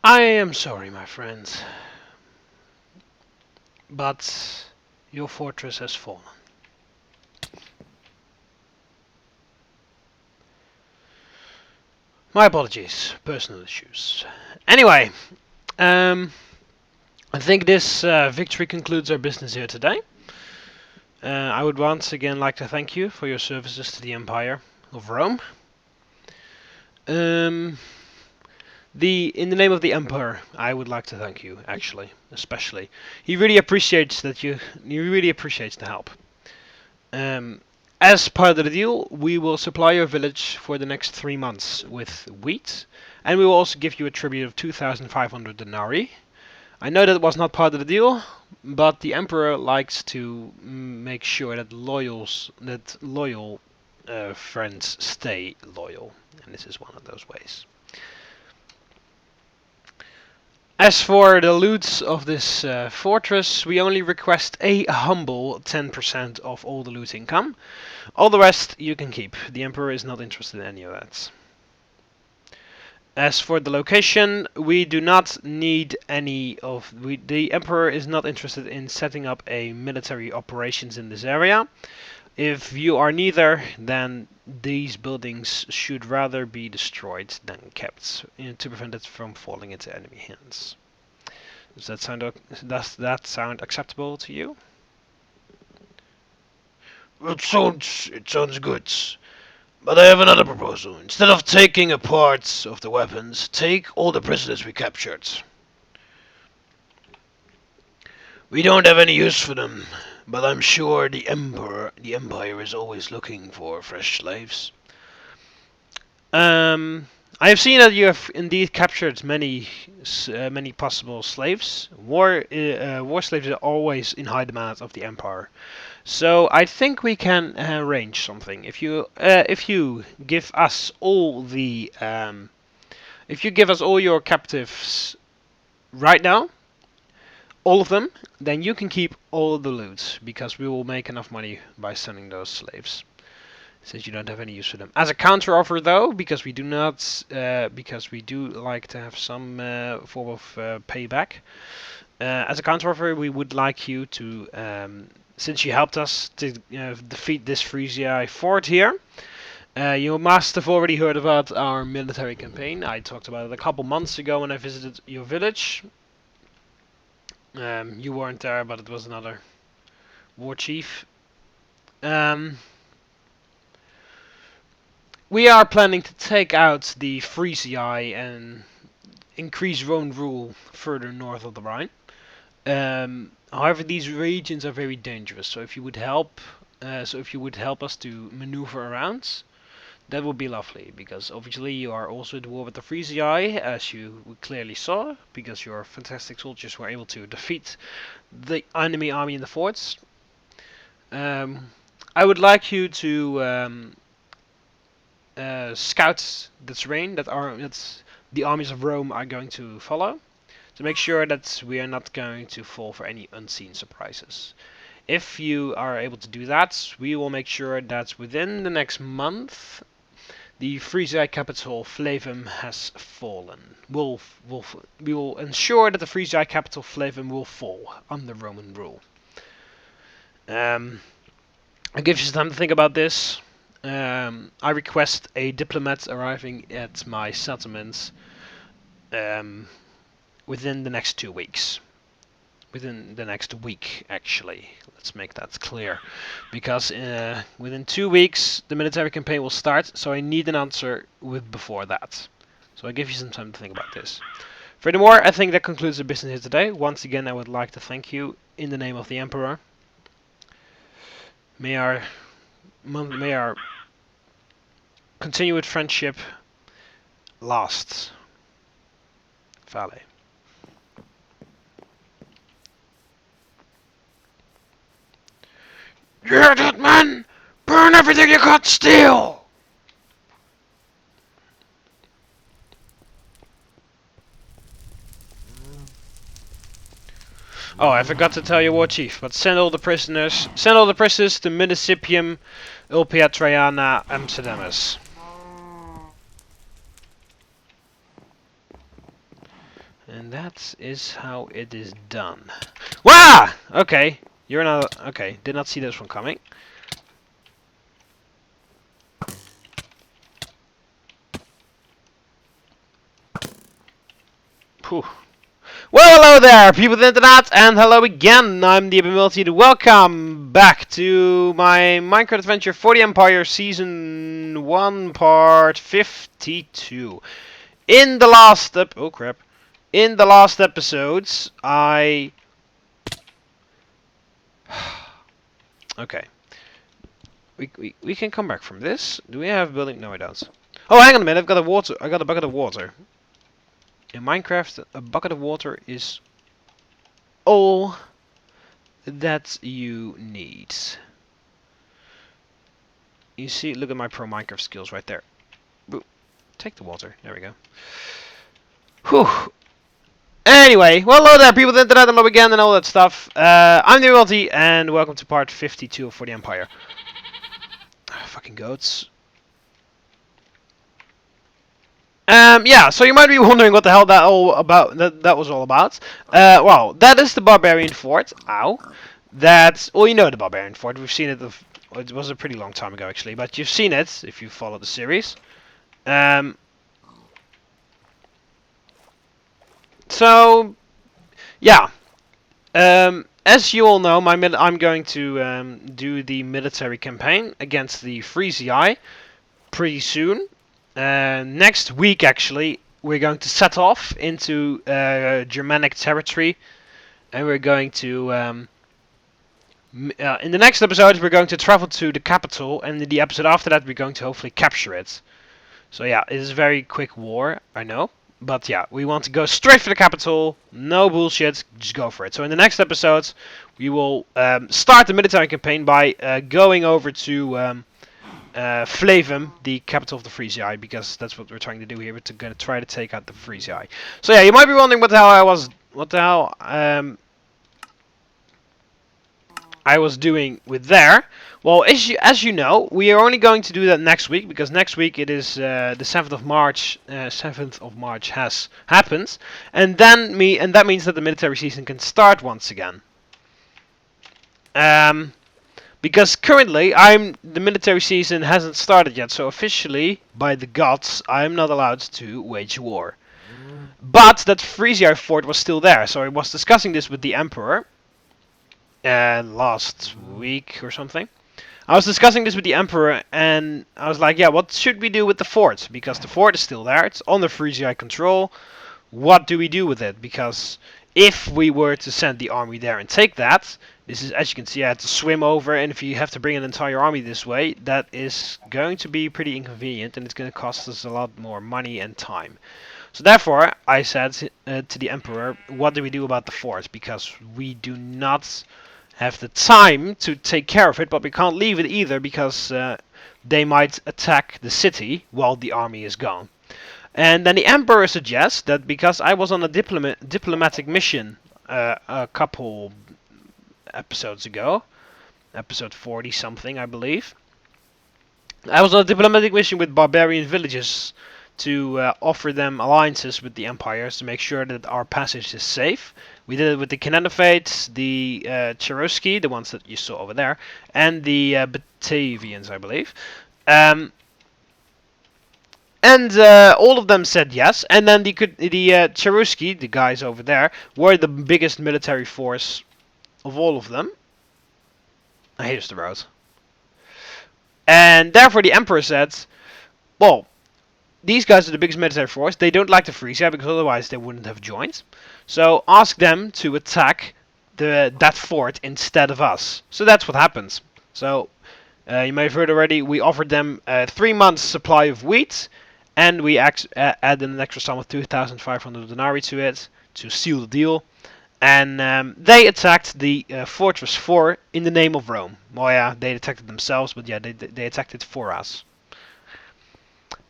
I am sorry, my friends, but your fortress has fallen. My apologies, personal issues. Anyway, I think this victory concludes our business here today. I would once again like to thank you for your services to the Empire of Rome. In the name of the Emperor, I would like to thank you, actually, especially. He really appreciates the help. As part of the deal, we will supply your village for the next 3 months with wheat, and we will also give you a tribute of 2,500 denarii. I know that was not part of the deal, but the Emperor likes to make sure that loyal friends stay loyal, and this is one of those ways. As for the loot of this fortress, we only request a humble 10% of all the loot income. All the rest you can keep. The Emperor is not interested in any of that. As for the location, we do not need any of... the Emperor is not interested in setting up a military operations in this area. If you are neither, then these buildings should rather be destroyed than kept to prevent it from falling into enemy hands. Does that sound acceptable to you? It sounds good. But I have another proposal. Instead of taking a part of the weapons, take all the prisoners we captured. We don't have any use for them, but I'm sure the Empire is always looking for fresh slaves. I have seen that you have indeed captured many possible slaves. War slaves are always in high demand of the Empire. So I think we can arrange something. If you give us all your captives right now, all of them, then you can keep all the loot because we will make enough money by selling those slaves. Since you don't have any use for them. As a counter offer, though, because we do like to have some form of payback. As a counter offer, we would like you to. Since you helped us to defeat this Frisii fort here, you must have already heard about our military campaign. I talked about it a couple months ago when I visited your village. You weren't there, but it was another war chief. We are planning to take out the Frisii and increase Roman rule further north of the Rhine. However, these regions are very dangerous. So if you would help us to maneuver around, that would be lovely. Because obviously you are also at war with the Frisii, as you clearly saw, because your fantastic soldiers were able to defeat the enemy army in the forts. I would like you to scout the terrain that the armies of Rome are going to follow, to make sure that we are not going to fall for any unseen surprises. If you are able to do that, we will make sure that within the next month, the Frisii capital Flavum has fallen. We will ensure that the Frisii capital Flavum will fall under Roman rule. I'll give you some time to think about this. I request a diplomat arriving at my settlements within the next 2 weeks. Within the next week, actually. Let's make that clear. Because within 2 weeks, the military campaign will start, so I need an answer before that. So I'll give you some time to think about this. Furthermore, I think that concludes the business here today. Once again, I would like to thank you in the name of the Emperor. May our continued friendship last. Vale. You're that man! Burn everything you got, steal! Oh, I forgot to tell you, War Chief, but send all the prisoners to Municipium Ulpia Traiana Amsterdamus. And that is how it is done. Wah! Okay, you're not... Okay, did not see this one coming. Whew. Well, hello there, people of the internet, and hello again. I'm TheMBmulti. Welcome back to my Minecraft adventure for the Empire Season 1, Part 52. In the last In the last episodes, okay. We can come back from this. Do we have building? No, I don't. Oh, hang on a minute. I've got a water. I got a bucket of water. In Minecraft, a bucket of water is all that you need. You see, look at my pro Minecraft skills right there. Boop. Take the water. There we go. Whew. Anyway, well, hello there, people of the internet, hello again, and all that stuff. I'm TheMBmulti, and welcome to part 52 for the Empire. Fucking goats. Yeah, so you might be wondering what the hell that was all about. Well, that is the barbarian fort. Ow. Well, you know the barbarian fort. We've seen it. It was a pretty long time ago, actually, but you've seen it if you follow the series. So, yeah. As you all know, I'm going to do the military campaign against the Frisii pretty soon. Next week, actually, we're going to set off into Germanic territory, and we're going to in the next episode we're going to travel to the capital, and in the episode after that we're going to hopefully capture it. So yeah, it is a very quick war, I know, but yeah, we want to go straight for the capital, no bullshit, just go for it. So in the next episodes we will start the military campaign by going over to Flavum, the capital of the Frisii, because that's what we're trying to do here. We're going to try to take out the Frisii. So yeah, you might be wondering what the hell I was doing with there. Well, as you know, we are only going to do that next week, because next week it is the 7th of March. 7th of March has happened, and that means that the military season can start once again. Because currently, the military season hasn't started yet, so officially, by the gods, I'm not allowed to wage war. But that Frisii fort was still there, so I was discussing this with the Emperor last week or something. I was discussing this with the Emperor, and I was like, yeah, what should we do with the fort? Because the fort is still there, it's under Frisii control. What do we do with it? Because if we were to send the army there and take that, this is, as you can see, I had to swim over, and if you have to bring an entire army this way, that is going to be pretty inconvenient, and it's going to cost us a lot more money and time. So therefore, I said to the Emperor, what do we do about the fort? Because we do not have the time to take care of it, but we can't leave it either, because they might attack the city while the army is gone. And then the Emperor suggests that because I was on a diplomatic mission a couple episodes ago, episode 40 something I believe, I was on a diplomatic mission with barbarian villages to offer them alliances with the empires to make sure that our passage is safe. We did it with the Cananophates, the Cherusci, the ones that you saw over there, and the Batavians, I believe. And all of them said yes, and then the Cherusci, the guys over there, were the biggest military force of all of them. Here's the road. And therefore the Emperor said, well, these guys are the biggest military force, they don't like the Frisii because otherwise they wouldn't have joined. So ask them to attack that fort instead of us. So that's what happens. So you may have heard already, we offered them 3 months supply of wheat, and we added an extra sum of 2,500 denarii to it to seal the deal. And they attacked the Fortress 4 in the name of Rome. Well, yeah, they attacked it themselves, but yeah, they attacked it for us.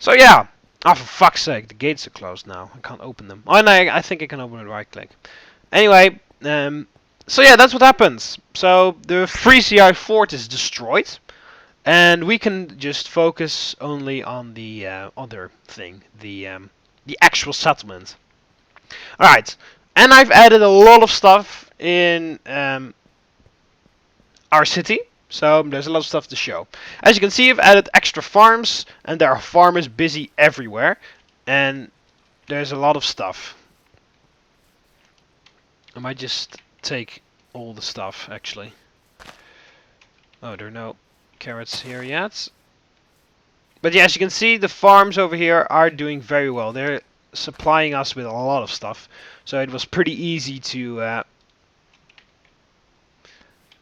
So yeah, oh, for fuck's sake, the gates are closed now. I can't open them. Oh, no, I think I can open it right click. Anyway, so yeah, that's what happens. So the Frisii fort is destroyed, and we can just focus only on the other thing, the actual settlement. Alright, and I've added a lot of stuff in our city, so there's a lot of stuff to show. As you can see, I've added extra farms, and there are farmers busy everywhere, and there's a lot of stuff. I might just take all the stuff, actually. Oh, there are no carrots here yet. But yeah, as you can see, the farms over here are doing very well. They're supplying us with a lot of stuff. So it was pretty easy to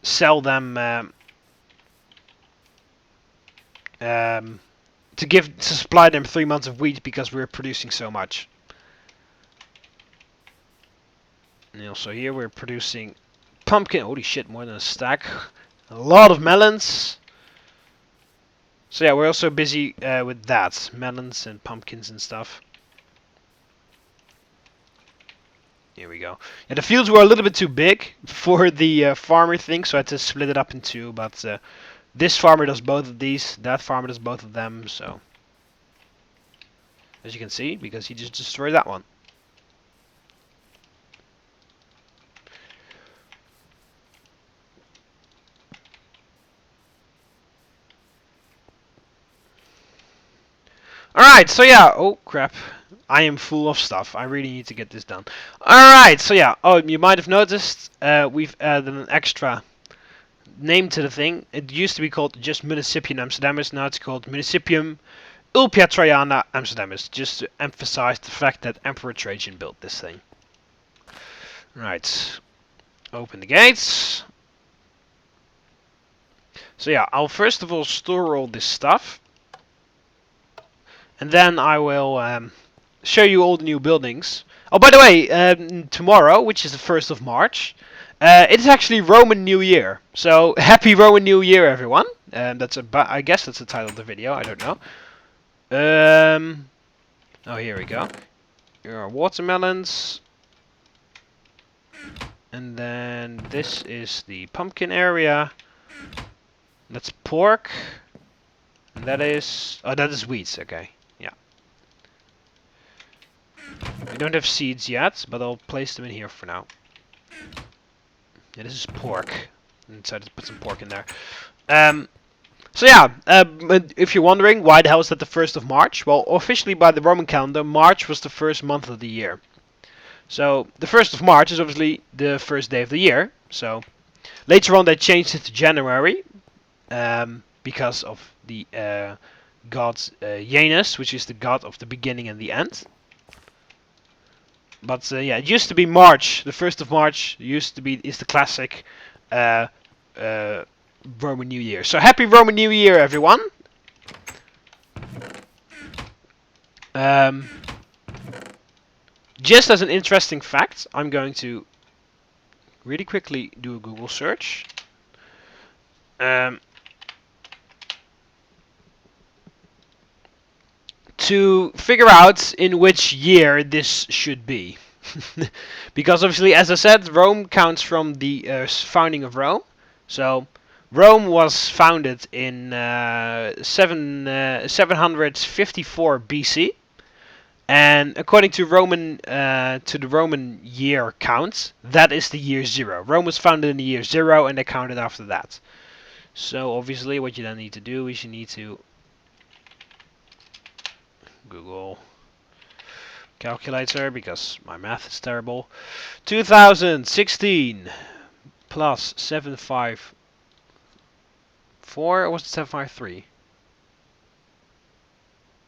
sell them, to supply them 3 months of wheat because we're producing so much. And also here we're producing pumpkin. Holy shit, more than a stack. A lot of melons. So yeah, we're also busy with that. Melons and pumpkins and stuff. Here we go. Yeah, the fields were a little bit too big for the farmer thing, so I had to split it up in two. But this farmer does both of these, that farmer does both of them, so... As you can see, because he just destroyed that one. Alright, so yeah, oh crap. I am full of stuff. I really need to get this done. Alright, so yeah, oh, you might have noticed we've added an extra name to the thing. It used to be called just Municipium Amsterdamus, now it's called Municipium Ulpia Traiana Amsterdamus, just to emphasize the fact that Emperor Trajan built this thing. Right, open the gates. So yeah, I'll first of all store all this stuff. And then I will show you all the new buildings. Oh, by the way, tomorrow, which is the 1st of March, it's actually Roman New Year. So, happy Roman New Year, everyone. I guess that's the title of the video, I don't know. Oh, here we go. Here are watermelons. And then this is the pumpkin area. That's pork. And that is... Oh, that is wheat, okay. Yeah. We don't have seeds yet, but I'll place them in here for now. Yeah, this is pork. I decided to put some pork in there. So yeah, if you're wondering why the hell is that the 1st of March? Well, officially by the Roman calendar, March was the first month of the year. So the 1st of March is obviously the first day of the year. So later on they changed it to January because of the god Janus, which is the god of the beginning and the end. But yeah, it used to be March. The 1st of March is the classic Roman New Year. So happy Roman New Year, everyone! Just as an interesting fact, I'm going to really quickly do a Google search. To figure out in which year this should be. Because obviously, as I said, Rome counts from the founding of Rome. So Rome was founded in 754 BC, and according to the Roman year count, that is the year 0. Rome was founded in the year 0, and they counted after that. So obviously, what you then need to do is you need to Google calculator, because my math is terrible. 2016 plus 754, or was it 753?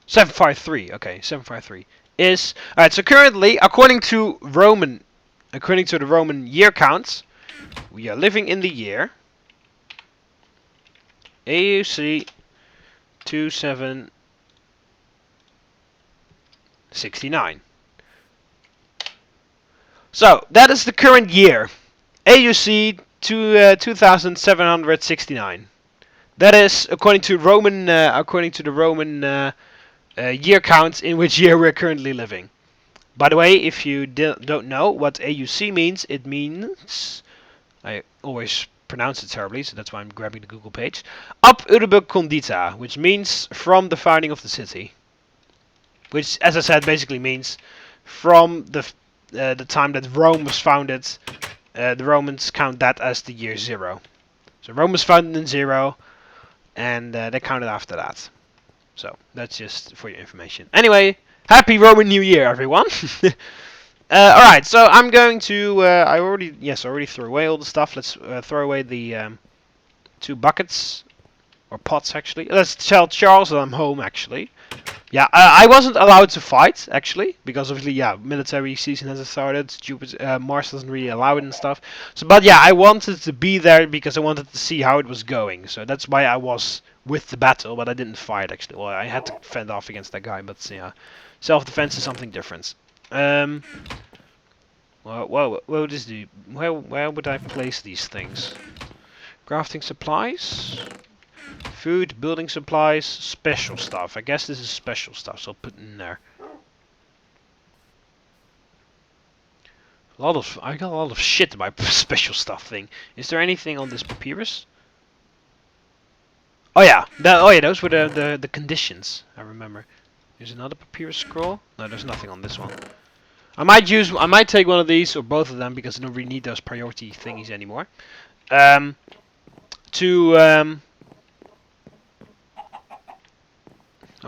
753, okay, 753 is... Alright, so currently, according to the Roman year counts, we are living in the year AUC 2769. So, that is the current year. AUC 2769. That is according to the Roman year count in which year we're currently living. By the way, if you don't know what AUC means, it means... I always pronounce it terribly, so that's why I'm grabbing the Google page. Ab urbe condita, which means from the founding of the city. Which, as I said, basically means from the the time that Rome was founded, the Romans count that as the year 0. So Rome was founded in 0, and they counted after that. So that's just for your information. Anyway, happy Roman New Year, everyone. All right, so I'm going to. I already threw away all the stuff. Let's throw away the 2 buckets or pots actually. Let's tell Charles that I'm home actually. Yeah, I wasn't allowed to fight actually because obviously, yeah, military season has started. Mars doesn't really allow it and stuff. So, but yeah, I wanted to be there because I wanted to see how it was going. So that's why I was with the battle, but I didn't fight actually. Well, I had to fend off against that guy, but yeah, self-defense is something different. Well, what would this do? Where would I place these things? Crafting supplies, food, building supplies, special stuff. I guess this is special stuff, so I'll put it in there. I got a lot of shit in my special stuff thing. Is there anything on this papyrus? Oh yeah, those were the conditions. I remember. There's another papyrus scroll. No, there's nothing on this one. I might take one of these or both of them because I don't really need those priority thingies anymore. Oh,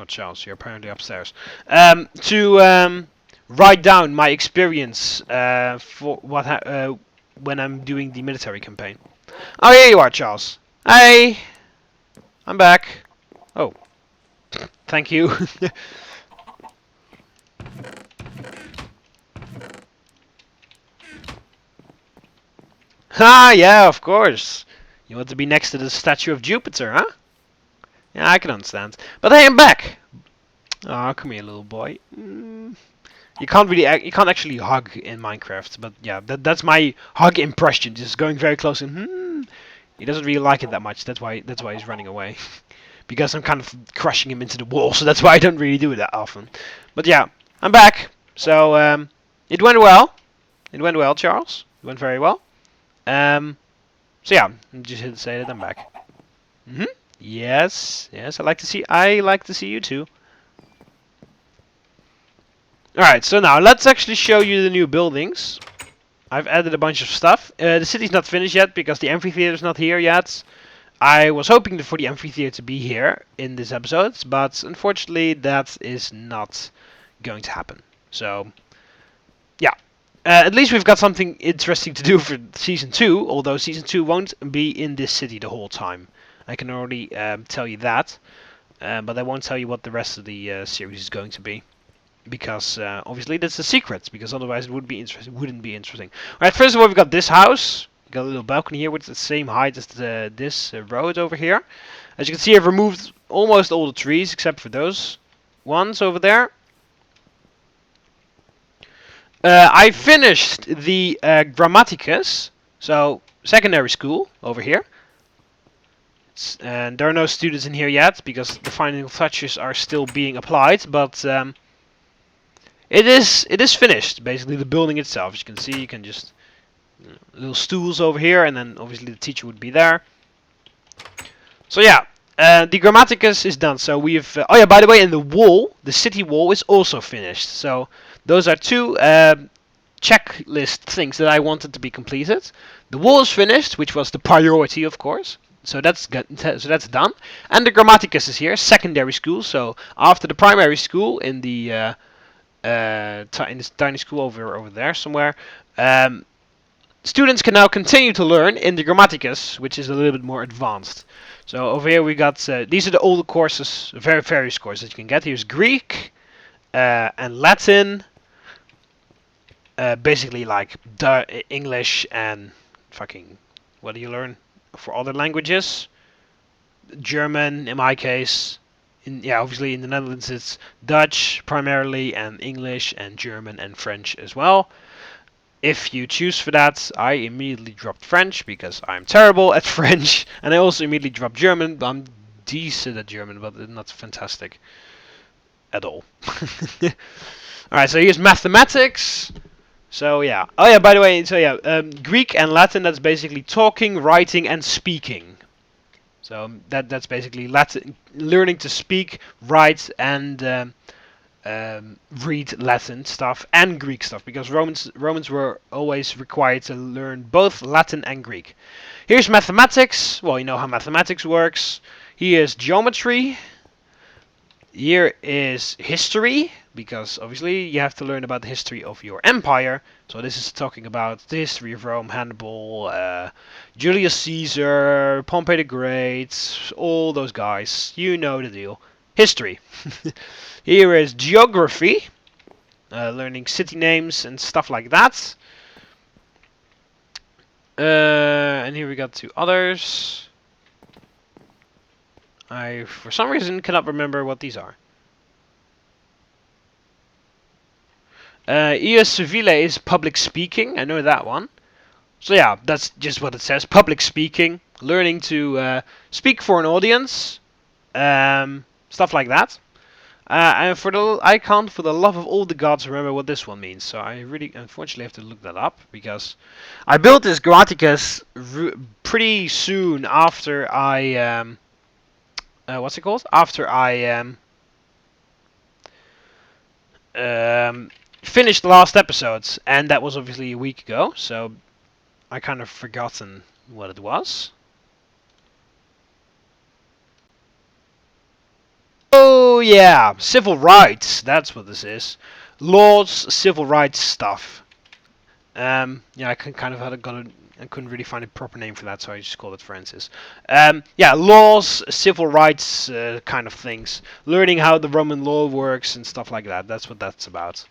Charles, you're apparently upstairs. To write down my experience for when I'm doing the military campaign. Oh, here you are, Charles. Hey, I'm back. Oh, thank you. Ah, yeah, of course. You want to be next to the statue of Jupiter, huh? Yeah, I can understand. But hey, I'm back. Oh, come here, little boy. You can't actually hug in Minecraft, but yeah, that's my hug impression. Just going very close and he doesn't really like it that much. That's why he's running away. Because I'm kind of crushing him into the wall, so that's why I don't really do it that often. But yeah, I'm back. So it went well. It went well, Charles. It went very well. So yeah, I'm just here to say that I'm back. Yes, I like to see you too. Alright, so now let's actually show you the new buildings. I've added a bunch of stuff. The city's not finished yet because the amphitheater's not here yet. I was hoping for the amphitheater to be here in this episode, but unfortunately that is not going to happen. So, yeah. At least we've got something interesting to do for Season 2, although Season 2 won't be in this city the whole time. I can already tell you that, but I won't tell you what the rest of the series is going to be. Because obviously that's a secret, because otherwise it wouldn't be interesting. Alright, first of all, we've got this house. We've got a little balcony here with the same height as this road over here. As you can see, I've removed almost all the trees except for those ones over there. I finished the Grammaticus, so secondary school over here. And there are no students in here yet because the final touches are still being applied, but it is finished, basically, the building itself. As you can see, you can just little stools over here, and then obviously the teacher would be there. So yeah, the Grammaticus is done. So we've oh yeah, by the way, and the wall, the city wall, is also finished. So those are 2 checklist things that I wanted to be completed. The wall is finished, which was the priority, of course. So that's done. And the Grammaticus is here, secondary school. So after the primary school in the in this tiny school over there somewhere. Students can now continue to learn in the Grammaticus, which is a little bit more advanced. So over here we got, these are all the courses, various courses that you can get. Here's Greek and Latin, basically like English and fucking, what do you learn for other languages? German, in my case. Obviously in the Netherlands it's Dutch primarily, and English and German and French as well. If you choose for that, I immediately dropped French because I'm terrible at French, and I also immediately dropped German. I'm decent at German, but not fantastic at all. Alright, so here's mathematics. So yeah. Oh yeah, by the way, so yeah, Greek and Latin, that's basically talking, writing, and speaking. So that's basically Latin, learning to speak, write, and read Latin stuff and Greek stuff, because Romans were always required to learn both Latin and Greek. Here's mathematics. Well, you know how mathematics works. Here's geometry. Here is history, because obviously you have to learn about the history of your empire. So this is talking about the history of Rome, Hannibal, Julius Caesar, Pompey the Great, all those guys. You know the deal. History. Here is geography, learning city names and stuff like that. And here we got two others. I, for some reason, cannot remember what these are. ES Civile is public speaking. I know that one. So yeah, that's just what it says. Public speaking. Learning to speak for an audience. Stuff like that. And I can't, for the love of all the gods, remember what this one means. So I really, unfortunately, have to look that up, because I built this Grammaticus pretty soon after I what's it called? After I finished the last episodes, and that was obviously a week ago, so I kind of forgotten what it was. Oh yeah, civil rights. That's what this is. Laws, civil rights stuff. Yeah, I kind of I couldn't really find a proper name for that, so I just called it Francis. Yeah, laws, civil rights kind of things. Learning how the Roman law works and stuff like that. That's what that's about.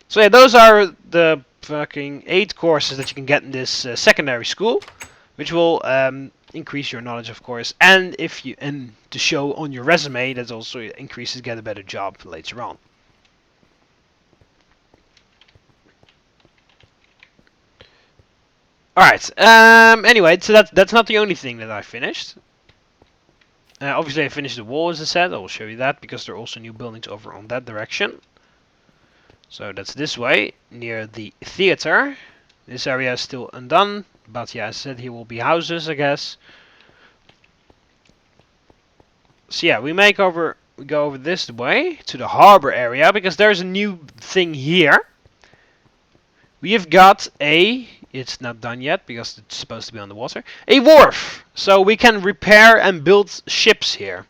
So yeah, those are the fucking 8 courses that you can get in this secondary school, which will increase your knowledge, of course, and to show on your resume, that also increases get a better job later on. Alright, anyway, so that's not the only thing that I finished. Obviously I finished the wall, as I said. I will show you that, because there are also new buildings over on that direction. So that's this way, near the theater. This area is still undone, but yeah, I said here will be houses, I guess. So yeah, we go over this way to the harbor area, because there's a new thing here. We have got it's not done yet because it's supposed to be on the water, a wharf. So we can repair and build ships here.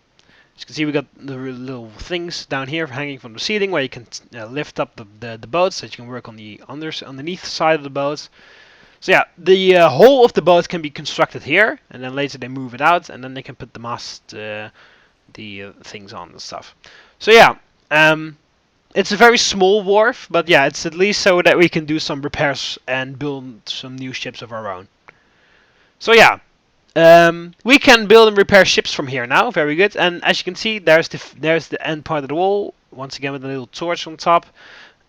As you can see, we got the little things down here hanging from the ceiling where you can lift up the boats, so you can work on the underneath side of the boat. So yeah, the hull of the boat can be constructed here, and then later they move it out, and then they can put the mast, things on and stuff. So yeah, it's a very small wharf, but yeah, it's at least so that we can do some repairs and build some new ships of our own. So yeah, we can build and repair ships from here now. Very good. And as you can see, there's the end part of the wall, once again with a little torch on top.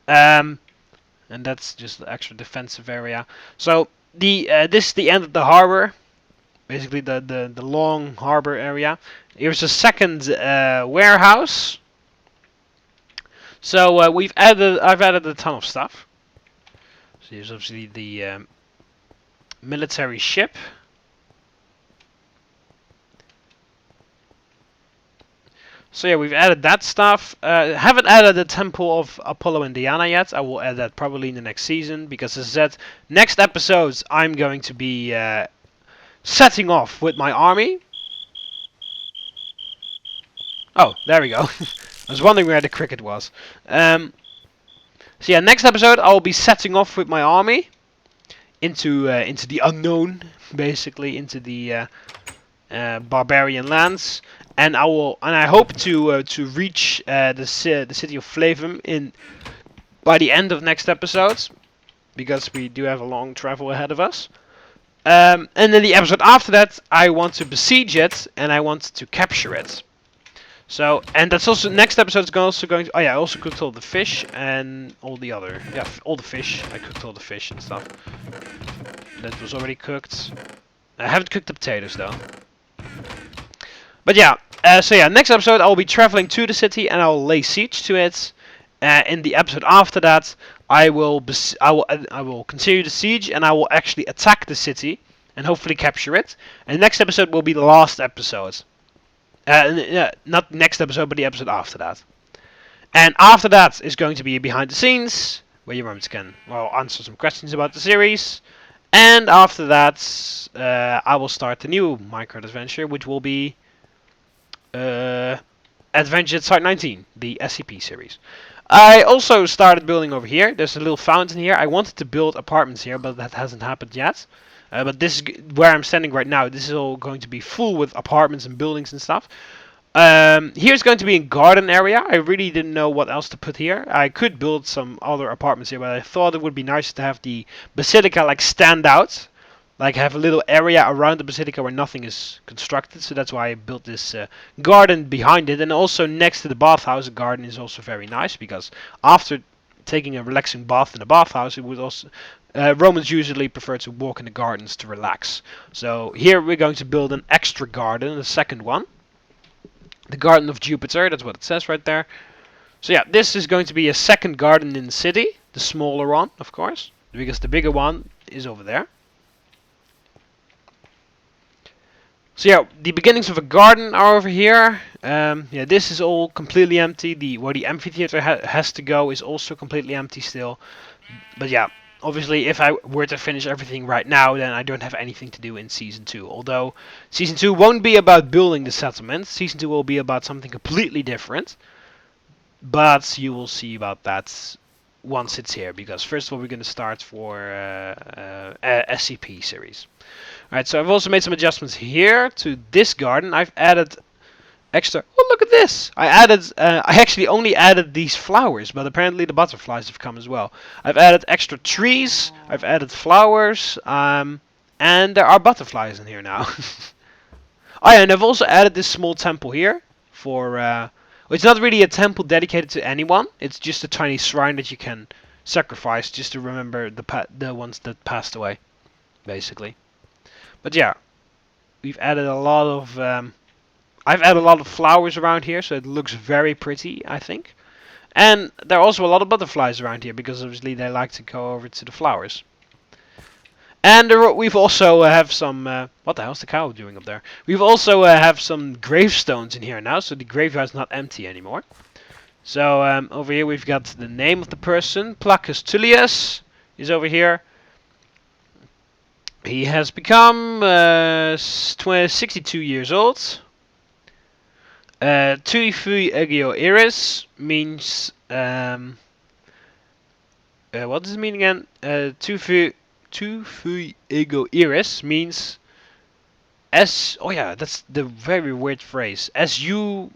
And that's just the extra defensive area. So this is the end of the harbor, basically the long harbor area. Here's a second warehouse. So I've added a ton of stuff. So here's obviously the military ship. So yeah, we've added that stuff. Haven't added the Temple of Apollo and Diana yet. I will add that probably in the next season, because as I said, next episodes I'm going to be setting off with my army. Oh, there we go. I was wondering where the cricket was. So yeah, next episode I'll be setting off with my army into the unknown, basically into the barbarian lands, and I hope to reach the city of Flavum by the end of next episode, because we do have a long travel ahead of us. And then the episode after that, I want to besiege it and I want to capture it. So, and that's also, next episode is also going to, oh yeah, I also cooked all the fish and all the other, yeah, all the fish. I cooked all the fish and stuff. That was already cooked. I haven't cooked the potatoes though. But yeah, so yeah, next episode I'll be traveling to the city and I'll lay siege to it. In the episode after that, I will continue the siege and I will actually attack the city and hopefully capture it. And next episode will be the last episode. Not next episode, but the episode after that. And after that is going to be behind the scenes, where your Romans can, well, answer some questions about the series. And after that, I will start the new Minecraft adventure, which will be uh, Adventure at Site 19, the SCP series. I also started building over here. There's a little fountain here. I wanted to build apartments here, but that hasn't happened yet. But this is where I'm standing right now. This is all going to be full with apartments and buildings and stuff. Here's going to be a garden area. I really didn't know what else to put here. I could build some other apartments here, but I thought it would be nice to have the basilica like stand out. Like have a little area around the basilica where nothing is constructed. So that's why I built this garden behind it. And also next to the bathhouse, a garden is also very nice. Because after taking a relaxing bath in the bathhouse, it would also... Romans usually prefer to walk in the gardens to relax. So here we're going to build an extra garden, a second one. The Garden of Jupiter, that's what it says right there. So yeah, this is going to be a second garden in the city. The smaller one, of course. Because the bigger one is over there. So yeah, the beginnings of a garden are over here. Yeah, this is all completely empty. Where the amphitheater has to go is also completely empty still. But yeah, obviously if I were to finish everything right now, then I don't have anything to do in Season 2. Although, Season 2 won't be about building the settlement. Season 2 will be about something completely different. But you will see about that once it's here. Because first of all, we're going to start for SCP series. Alright, so I've also made some adjustments here to this garden. I've added extra... Oh, look at this! I actually only added these flowers, but apparently the butterflies have come as well. I've added extra trees, I've added flowers, and there are butterflies in here now. Oh yeah, and I've also added this small temple here for... it's not really a temple dedicated to anyone, it's just a tiny shrine that you can sacrifice just to remember the ones that passed away, basically. But yeah, we've added a lot of... I've added a lot of flowers around here, so it looks very pretty, I think. And there are also a lot of butterflies around here, because obviously they like to go over to the flowers. And we've also have some... what the hell's the cow doing up there? We've also have some gravestones in here now, so the graveyard's not empty anymore. So over here we've got the name of the person. Placus Tullius is over here. He has become 62 years old. Tui fui egio iris means... what does it mean again? Tu fui ego iris means... Oh yeah, that's the very weird phrase. As you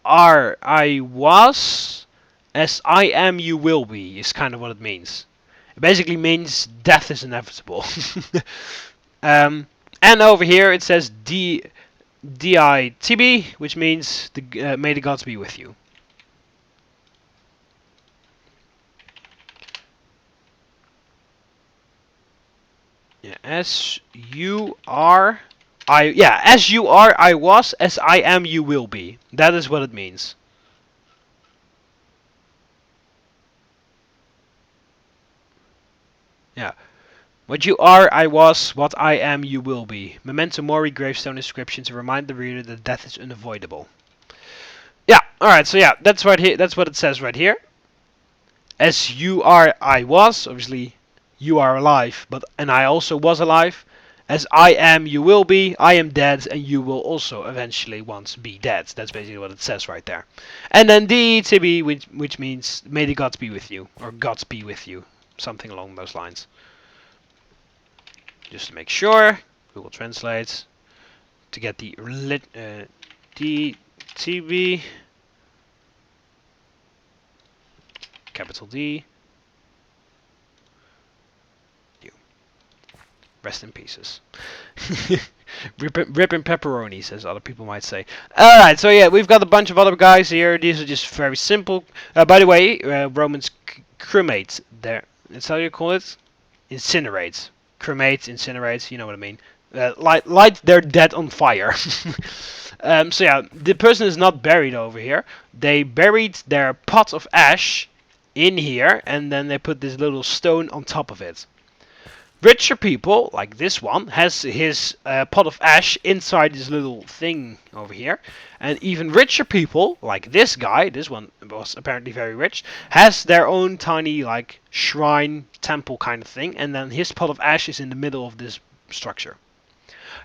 are, I was. As I am, you will be, is kind of what it means. It basically means death is inevitable. And over here it says DITB, which means may the gods be with you. Yeah, as you are, as you are, I was. As I am, you will be. That is what it means. Yeah. What you are, I was. What I am, you will be. Memento mori, gravestone inscription to remind the reader that death is unavoidable. Yeah. All right. So yeah, that's right here. That's what it says right here. As you are, I was. Obviously, you are alive, and I also was alive. As I am, you will be. I am dead, and you will also eventually once be dead. That's basically what it says right there. And then DTB, which means may the gods be with you, or gods be with you, something along those lines. Just to make sure, Google Translate to get the DTB, capital D. Rest in pieces. Ripping pepperonis, as other people might say. Alright, so yeah, we've got a bunch of other guys here. These are just very simple. By the way, Romans cremate. That's how you call it? Incinerate. Cremate, incinerate, you know what I mean. Light their dead on fire. So yeah, the person is not buried over here. They buried their pot of ash in here, and then they put this little stone on top of it. Richer people, like this one, has his pot of ash inside this little thing over here. And even richer people, like this guy, this one was apparently very rich, has their own tiny, like, shrine, temple kind of thing. And then his pot of ash is in the middle of this structure.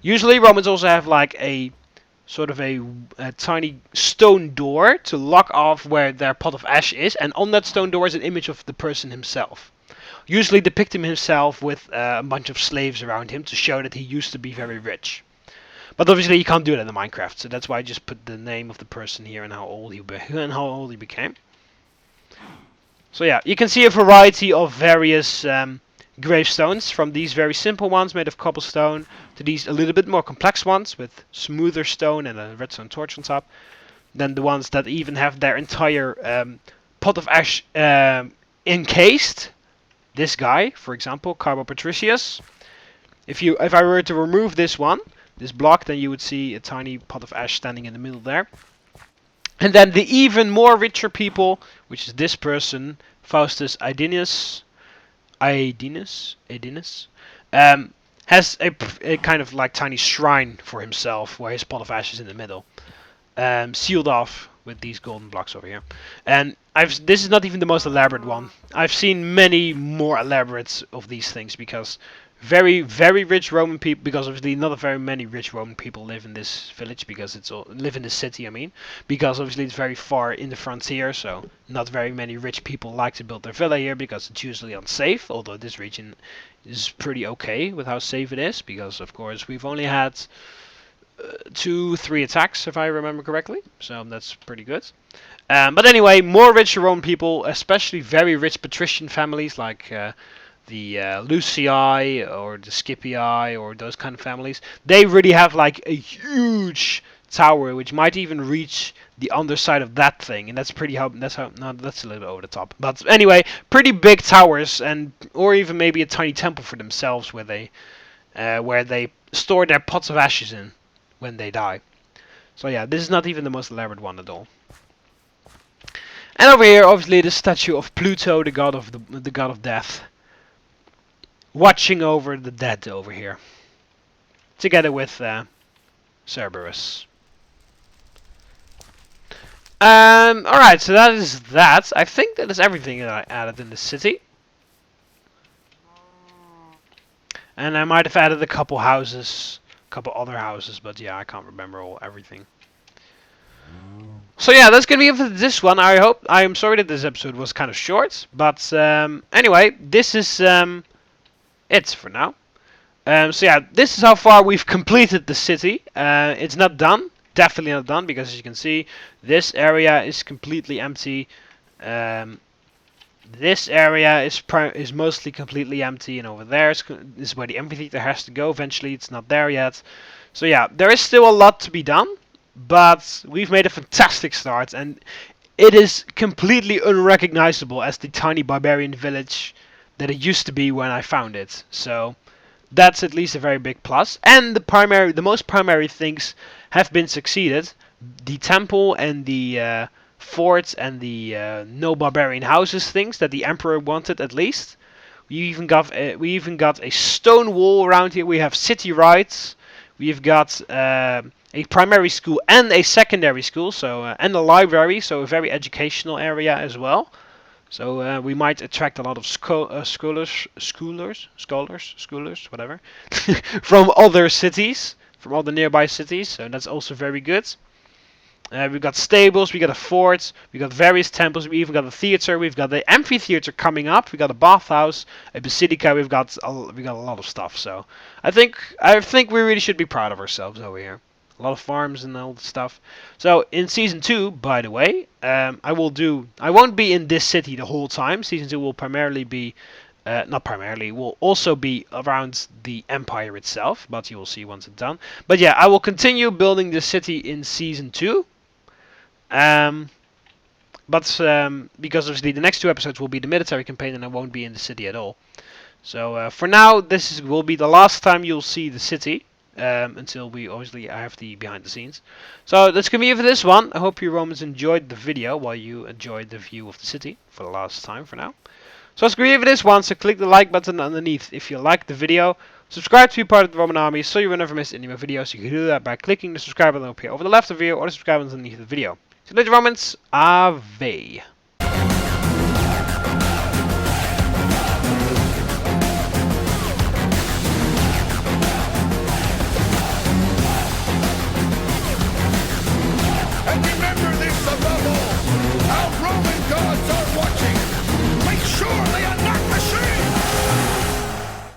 Usually Romans also have like a sort of a tiny stone door to lock off where their pot of ash is. And on that stone door is an image of the person himself. Usually depicting himself with a bunch of slaves around him to show that he used to be very rich. But obviously you can't do that in Minecraft, so that's why I just put the name of the person here and how old he became. So yeah, you can see a variety of various gravestones, from these very simple ones made of cobblestone to these a little bit more complex ones with smoother stone and a redstone torch on top. Then the ones that even have their entire pot of ash encased. This guy, for example, Carbo Patricius. If I were to remove this one, this block, then you would see a tiny pot of ash standing in the middle there. And then the even more richer people, which is this person, Faustus Aedinus, has a kind of like tiny shrine for himself, where his pot of ash is in the middle, sealed off with these golden blocks over here. And this is not even the most elaborate one. I've seen many more elaborate of these things, because very, very rich Roman people, because obviously not very many rich Roman people live in this village, because live in this city, I mean, because obviously it's very far in the frontier, so not very many rich people like to build their villa here, because it's usually unsafe, although this region is pretty okay with how safe it is, because of course we've only had 2-3 attacks, if I remember correctly, so that's pretty good. But anyway, more rich Roman people, especially very rich patrician families like the Lucii or the Scipii or those kind of families, they really have like a huge tower which might even reach the underside of that thing, and that's no, that's a little bit over the top. But anyway, pretty big towers, and or even maybe a tiny temple for themselves where they store their pots of ashes in when they die. So yeah, this is not even the most elaborate one at all. And over here, obviously, the statue of Pluto, the god of death, watching over the dead over here, together with Cerberus. Alright, so that is that. I think that is everything that I added in the city. And I might have added a couple houses, a couple other houses, but yeah, I can't remember everything. So yeah, that's gonna be it for this one. I am sorry that this episode was kind of short, but anyway, this is it for now. So yeah, this is how far we've completed the city. It's not done, definitely not done, because as you can see, this area is completely empty. This area is mostly completely empty, and over there is where the amphitheater has to go. Eventually, it's not there yet. So yeah, there is still a lot to be done, but we've made a fantastic start, and it is completely unrecognizable as the tiny barbarian village that it used to be when I found it. So that's at least a very big plus. And the most primary things have been succeeded. The temple and the forts and the no barbarian houses things that the emperor wanted, at least. We even got a stone wall around here. We have city rights. We've got a primary school and a secondary school, so and a library, so a very educational area as well. So we might attract a lot of scholars, whatever, from other cities, from all the nearby cities. So that's also very good. We've got stables, we got a fort, we got various temples, we even got a theater, we've got the amphitheater coming up, we got a bathhouse, a basilica, we got a lot of stuff. So I think we really should be proud of ourselves over here. A lot of farms and all the stuff. So in season 2, by the way, I won't be in this city the whole time. Season 2 will primarily be will also be around the Empire itself, but you will see once it's done. But yeah, I will continue building the city in season 2. Because obviously the next 2 episodes will be the military campaign, and I won't be in the city at all. So for now, will be the last time you'll see the city. Until I have the behind the scenes. So that's gonna be it for this one. I hope you Romans enjoyed the video while you enjoyed the view of the city for the last time for now. So let's agree for this one, so click the like button underneath if you liked the video. Subscribe to be part of the Roman army so you will never miss any more videos. You can do that by clicking the subscribe button up here over the left of the video or the subscribe button underneath the video. So later Romans, Ave.